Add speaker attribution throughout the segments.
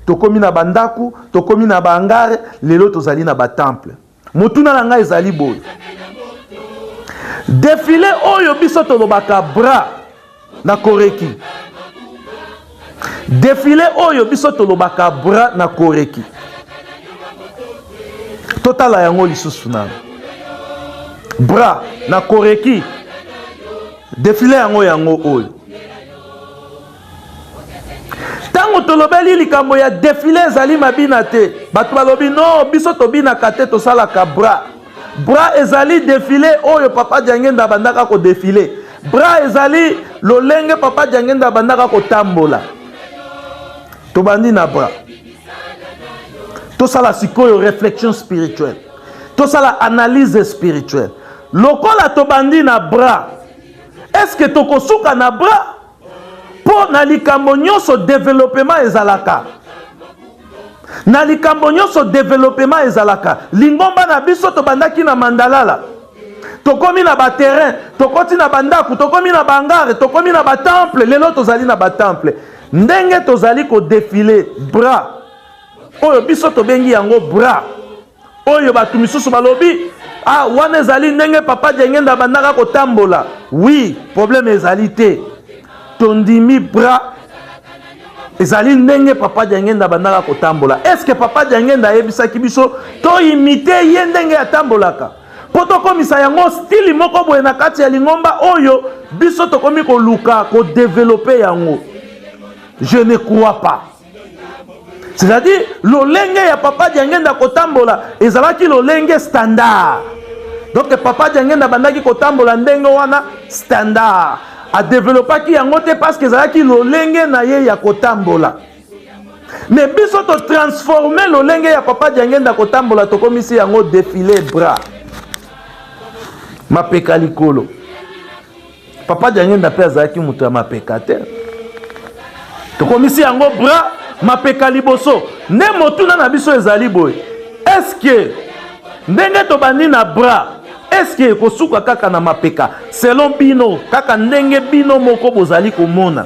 Speaker 1: tokomi na bandaku, tokomi na bangare, lelo tozali na batemple. Motuna na ngai ezali boy. Défilé oyo biso tolobaka bras na koreki. Défilé oyo biso tolobaka bras na koreki. Totala yango lisusu na. Bras na koreki. Défilé yango oyo. Tango tolobeli likambo ya défilé ezali mabina te. Bato balobi non biso tobina kate tosala ka bras. Bras ezali défilé oyo papa Diangenda bandaka ko défilé. Bras ezali lolenge papa Diangenda bandaka ko tambola. Tobandi na bras. Tosala sikoyo réflexion spirituelle. Tosala analyse spirituelle. Lokola tobandi na bras. Est-ce que tokosuka na bras? Po na likambo nyonso développement ezalaka. Na likambo nyonso développement ezalaka. Lingomba na biso tobandaki na mandalala. Tokomi na ba terrain, tokoti na bandaku, tokomi na bangare, tokomi na ba temple, lelo tozali na ba temple. Ndenge tozali ko défiler bras. Oyo biso tobengi yango bras. Oyo batu misusu balobi ah wana ezali ndenge papa Diangenda bandaka ko tambola. Oui, problème ezali te. Tondimi bras ezali ndenge papa Diangenda bandaka ko tambola. Est-ce que papa Diangenda yebisaki biso to imiter ye ndenge ya tambolaka? Poto komisa yango style moko boye na kati ya lingomba oyo biso tokomi ko luka ko développer yango. Je ne crois pas. C'est-à-dire lolenge ya papa Diangenda ko tambola ezalaki lolenge standard. Donc papa Diangenda bandaki ko tambola ndenge wana standard. A développé qui yango te parce que ezalaki lolenge na ye ya ko tambola. Mais biso to transformer lolenge ya papa Diangenda ko tambola to komisi yango défilé bras. Mapeka likolo. Papa Diangenda pe azalaki mutu ya mapeka te. To komisi yango bras mapeka liboso. Ne motuna na biso ezali boy. Est-ce que ndenge to bandi na bras? Est-ce que kosuka kaka na mapeka? Selon bino, kaka ndenge bino moko bozali komona.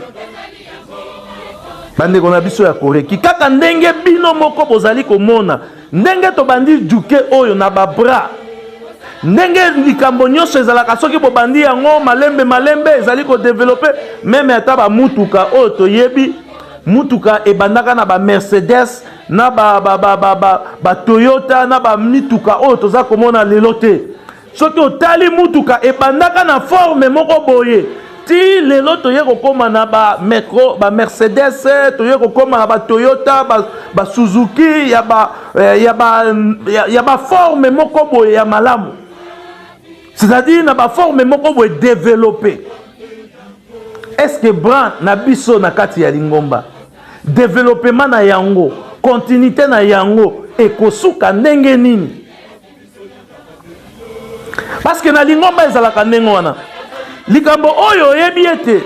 Speaker 1: Bande kona biso ya koreki. Kaka ndenge bino moko bozali komona. Ndenge to bandi juke oyo na ba bras. Ndenge likambo nyonso ezalaka soki bo bandi yango malembe ezali ko développer même ata ba mutuka oyo to yebi mutuka ebandaka na ba Mercedes na ba Toyota na ba mituka oyo toza komona lelo te. Soki otali mutuka ebandaka na forme moko boye ti lelo toye kokoma na ba metro ba Mercedes toye kokoma na ba Toyota ba Suzuki ya ba forme moko boye ya malamu. C'est-à-dire na ba forme moko boye développé. Est-ce que bran na biso na kati ya lingomba développement na yango continuité na yango ekosuka ndenge nini? Parce que na lingomba ezalaka ndenge wana likambo oyo oyebi ete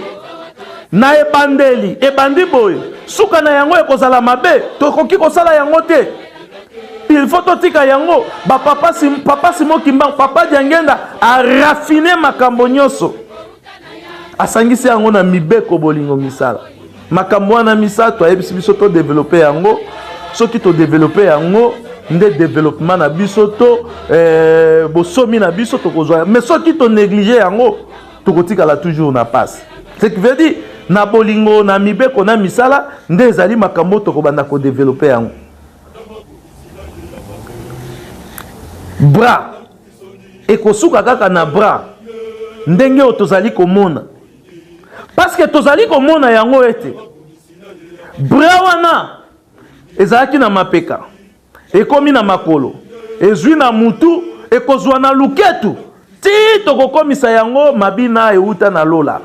Speaker 1: na ebandeli ebandi boye suka na yango ekozala mabe tokoki kosala yango te. Il faut totika yango papa Simo Kimbangu papa Diangenda a raffiné makambo nyonso asangisi yango na mibeko bolingo misala makambo wana misato ayebisi biso to développer yango soki to développer yango nde développement na biso to bosomi na biso to kozwa mais soki to négliger yango to kotika la toujours na passe. Ce qui veut dire na bolingo na mibeko na misala nde ezali makambo to ko banda ko développer yango. Bras ekosuka kaka na bras ndenge o tozali komona parce que tozali komona yango ete bras wana ezalaki na mapeka ekomi na makolo ezwi na mutu ekozwa na luketu ti tokokomisa yango mabina euta na lola.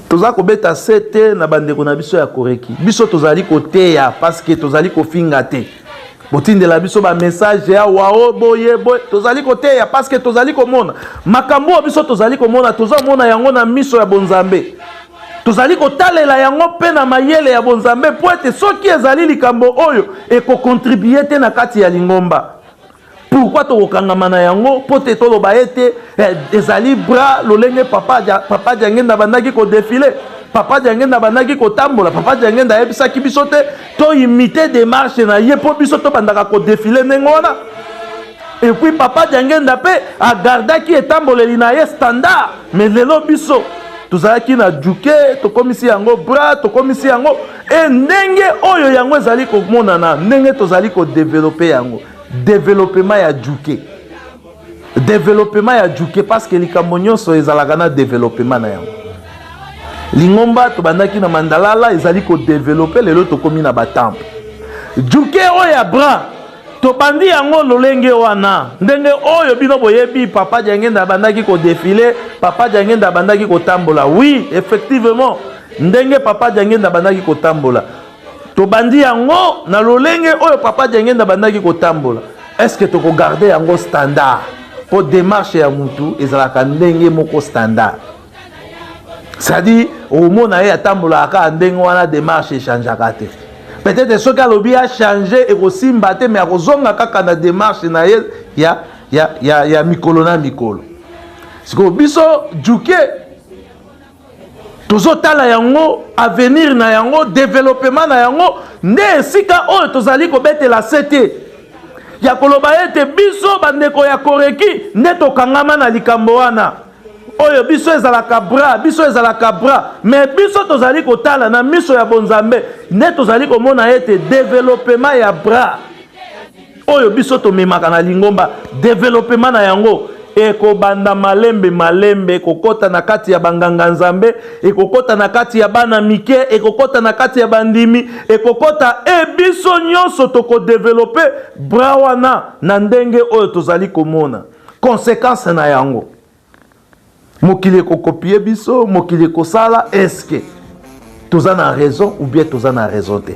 Speaker 1: Toza kobeta sete na bandeko na biso ya koreki biso tozali koteya parce que tozali kofinga te botindela biso ba message ya wao boye boye tozali koteya parce que tozali komona makambo biso tozali komona tozomona yango na miso ya bonzambe tozali kotalela yango pe na mayele ya bonzambe po ete soki ezali likambo oyo ekokontribue te na kati ya lingomba. Pourquoi tokokangama na yango po te toloba ete ezali bras lolenge papa Diangenda bandaki ko défiler papa Diangenda bandaki kotambola, papa Diangenda yebisaki biso te to imiter démarche na ye po biso to bandaka ko défiler ndenge wana. Et puis papa Diangenda pe a gardaki etamboleli na ye standard, mais lelo biso tozalaki na juke to komisi yango bras to komisi yango e ndenge oyo yango ezali ko monana ndenge tozali ko développer yango développement ya juke. Développement ya juke parce que likambo nyonso ezalaka na développement na yango. Lingomba to bandaki na Mandalala ezali ko développer lelo to komi na batampo. Juke oyo ya bras to bandi yango lolenge wana ndenge oyo bino boyebi papa Diangenda bandaki ko défiler, papa Diangenda bandaki ko tambola. Oui, effectivement, ndenge papa Diangenda bandaki ko tambola. To bandi yango na lolenge oyo papa Diangenda bandaki ko tambola. Est-ce que to ko garder yango standard? Pour démarche ya mutu ezalaka ndenge moko standard. C'est-à-dire au mona ya tambola aka ndenge wana démarche changeaka te. Peut-être ce que l'obi a changé et aussi mbaté mais akozonga kaka na démarche na ya mikolo na mikolo. C'est que biso juke tozo tala yango avenir na yango développement na yango nde sika oyo tozali ko betela sete ya koloba ete biso bandeko ya koreki nde tokangama na likambo wana oyo biso ezalaka bras biso ezalaka bras mais biso tozali kotala na miso ya bonzambe nde tozali komona ete développement ya bras oyo biso tomemaka na lingomba développement na yango ekobanda malembe malembe ekokota na kati ya banganga nzambe ekokota na kati ya bana mike ekokota na kati ya bandimi ekokota biso nyonso toko développer bras wana na ndenge oyo tozali komona conséquence na yango mokili ekokopie biso mokili ekosala est-ce que toza na raison ou bien toza na raison te.